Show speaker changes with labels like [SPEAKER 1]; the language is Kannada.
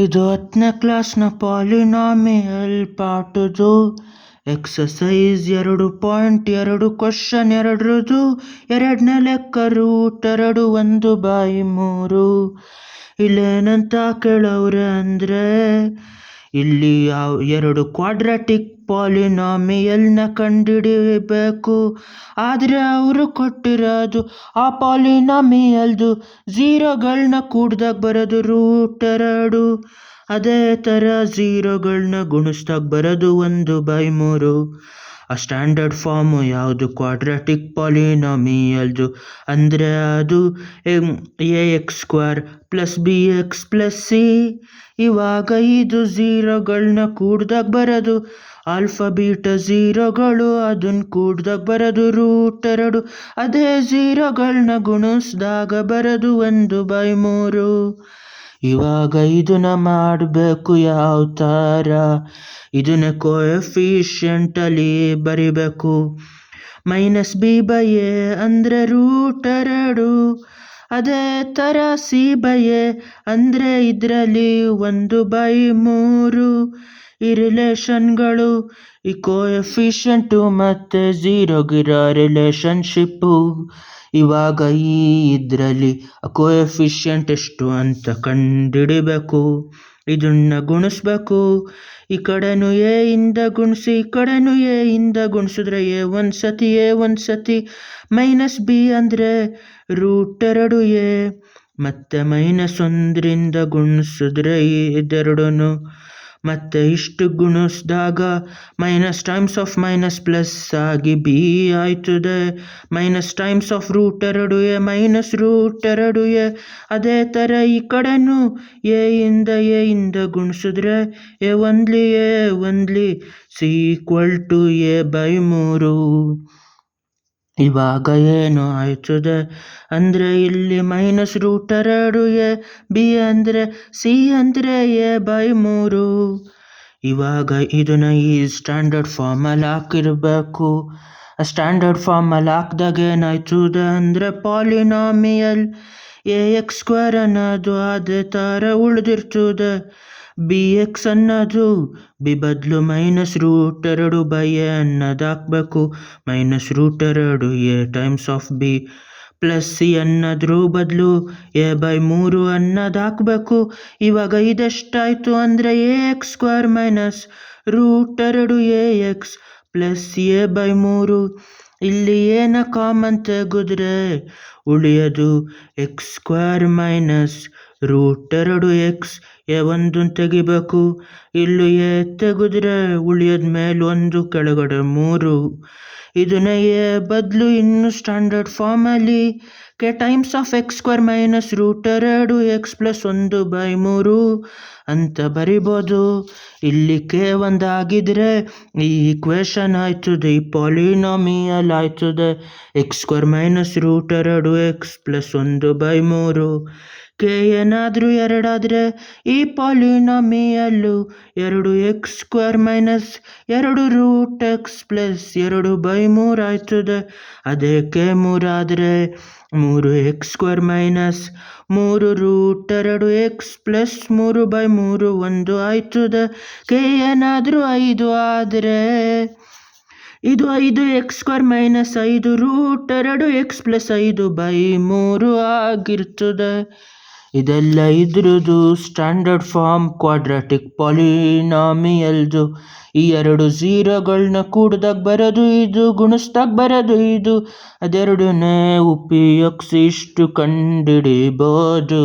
[SPEAKER 1] ಇದು 10ನೇ ಕ್ಲಾಸ್ನ ಪಾಲಿನಾಮಿಯಲ್ ಪಾಠದ್ದು ಎಕ್ಸಸೈಸ್ 2.2 ಕ್ವಶನ್ 2ರದು 2ನೇ ಲೆಕ್ಕ √2 1/3. ಇಲ್ಲೇನಂತ ಕೇಳವ್ರೆ ಅಂದರೆ ಇಲ್ಲಿ ಎರಡು ಕ್ವಾಡ್ರಾಟಿಕ್ ಪಾಲಿನಾಮಿಯಲ್ನ ಕಂಡುಹಿಡಿಯಬೇಕು. ಆದರೆ ಅವರು ಕೊಟ್ಟಿರೋದು ಆ ಪಾಲಿನಾಮಿಯಲ್ದು ಝೀರೋಗಳನ್ನ ಕೂಡ್ದಾಗ ಬರೋದು √2. ಅದೇ ಥರ ಝೀರೋಗಳನ್ನ ಗುಣಿಸ್ದಾಗ ಬರೋದು 1/3. ಆ ಸ್ಟ್ಯಾಂಡರ್ಡ್ ಫಾರ್ಮು ಯಾವುದು ಕ್ವಾಡ್ರಾಟಿಕ್ ಪಾಲಿನಾಮಿಯಲ್ದು ಅಂದರೆ ಅದು ax² + bx + c. ಇವಾಗ ಇದು ಝೀರೋಗಳನ್ನ ಕೂಡ್ದಾಗ ಬರೋದು ಆಲ್ಫಾ ಬೀಟಾ ಝೀರೋಗಳು, ಅದನ್ನ ಕೂಡ್ದಾಗ ಬರೋದು √2. ಅದೇ ಝೀರೋಗಳನ್ನ ಗುಣಿಸ್ದಾಗ ಬರೋದು 1/3. ಇವಾಗ ಇದನ್ನ ಮಾಡಬೇಕು ಯಾವ ಥರ, ಇದನ್ನ ಕೋಎಫಿಷಿಯಂಟಲ್ಲಿ ಬರಿಬೇಕು. -b/a ಅಂದರೆ √2. ಅದೇ ಥರ c/a ಅಂದರೆ ಇದರಲ್ಲಿ 1/3. ಈ ರಿಲೇಷನ್ಗಳು, ಈ ಕೋಎಫಿಷಿಯಂಟು ಮತ್ತು ಝೀರೋಗಿರೋ ರಿಲೇಷನ್ಶಿಪ್ಪು. ಇವಾಗ ಇದರಲ್ಲಿ ಕೋಎಫಿಷಿಯಂಟ್ ಎಷ್ಟು ಅಂತ ಕಂಡುಹಿಡಿಬೇಕು. ಇದನ್ನ ಗುಣಿಸ್ಬೇಕು. ಈ ಕಡೆನೂ a ಇಂದ ಗುಣಿಸಿ, ಈ ಕಡೆನೂ a ಇಂದ ಗುಣಿಸಿದ್ರೆ a ಒಂದು ಸತಿ -b ಅಂದರೆ √2a ಮತ್ತು -1ರಿಂದ ಗುಣಿಸಿದ್ರೆ ಇದೆರಡೂ ಮತ್ತು ಇಷ್ಟು ಗುಣಿಸಿದಾಗ minus times of minus plus ಆಗಿ b ಆಯ್ತದೆ. -√2a -√2a. ಅದೇ ಥರ ಈ ಕಡೆನೂ a ಇಂದ ಗುಣಿಸಿದ್ರೆ a ಒಂದ್ಲಿ c = a/3. ಇವಾಗ ಏನು ಆಯ್ತದೆ ಅಂದರೆ ಇಲ್ಲಿ -√2a, b ಅಂದರೆ c ಅಂದರೆ a/3. ಇವಾಗ ಇದನ್ನು ಈ ಸ್ಟ್ಯಾಂಡರ್ಡ್ ಫಾರ್ಮಲ್ಲಿ ಹಾಕಿರಬೇಕು. ಆ ಸ್ಟ್ಯಾಂಡರ್ಡ್ ಫಾರ್ಮಲ್ಲಿ ಹಾಕಿದಾಗ ಏನಾಯ್ತದೆ ಅಂದರೆ ಪಾಲಿನಾಮಿಯಲ್ ax² ಅನ್ನೋದು ಅದೇ ಥರ ಉಳಿದಿರ್ತದೆ. bx ಅನ್ನೋದು b ಬದಲು -√2a ಅನ್ನೋದು ಹಾಕಬೇಕು. -√2a times of b plus c ಅನ್ನೋದ್ರ ಬದಲು a/3 ಅನ್ನೋದು ಹಾಕಬೇಕು. ಇವಾಗ ಇದೆಷ್ಟಾಯಿತು ಅಂದರೆ ax² -√2ax ಪ್ಲಸ್ a/3. ಇಲ್ಲಿ ಏನ ಕಾಮನ್ ತೆಗೆದ್ರೆ ಉಳಿಯೋದು x² -√2x. ಒಂದನ್ನು ತೆಗಿಬೇಕು. ಇಲ್ಲಿ a ತೆಗೆದ್ರೆ ಉಳಿಯೋದ ಮೇಲೆ 1 ಕೆಳಗಡೆ 3. ಇದನ್ನ a ಬದಲು ಇನ್ನು ಸ್ಟ್ಯಾಂಡರ್ಡ್ ಫಾರ್ಮಲ್ಲಿ k times of x² -√2x + 1/3 ಅಂತ ಬರಿಬೋದು. ಇಲ್ಲಿ k ಒಂದಾಗಿದ್ರೆ ಈ ಈಕ್ವೇಷನ್ ಆಯ್ತದೆ, ಈ ಪಾಲಿನಾಮಿಯಲ್ ಆಯ್ತದೆ x² -√2x + 1/3. k ಏನಾದರೂ 2 ಆದರೆ ಈ ಪಾಲಿನಾಮಿಯಲ್ಲು 2x² - 2√x + 2/3 ಆಯ್ತದೆ. ಅದೇ k 3 ಆದರೆ 3x² - 3√2x + 3/3 1 ಆಯ್ತದೆ. k ಏನಾದರೂ 5 ಆದರೆ ಇದು 5x² - 5√2x + 5/3 ಆಗಿರ್ತದೆ. ಇದೆಲ್ಲ ಇದ್ರದ್ದು ಸ್ಟ್ಯಾಂಡರ್ಡ್ ಫಾರ್ಮ್ ಕ್ವಾಡ್ರಾಟಿಕ್ ಪಾಲಿನಾಮಿಯಲ್ದು. ಈ ಎರಡು ಝೀರೋಗಳನ್ನ ಕೂಡ್ದಾಗ ಬರೋದು ಇದು, ಗುಣಿಸ್ದಾಗ ಬರೋದು ಇದು. ಅದೆರಡನ್ನೇ ಉಪಯೋಗಿಸಿ ಇಷ್ಟು ಕಂಡುಹಿಡಿಬೋದು.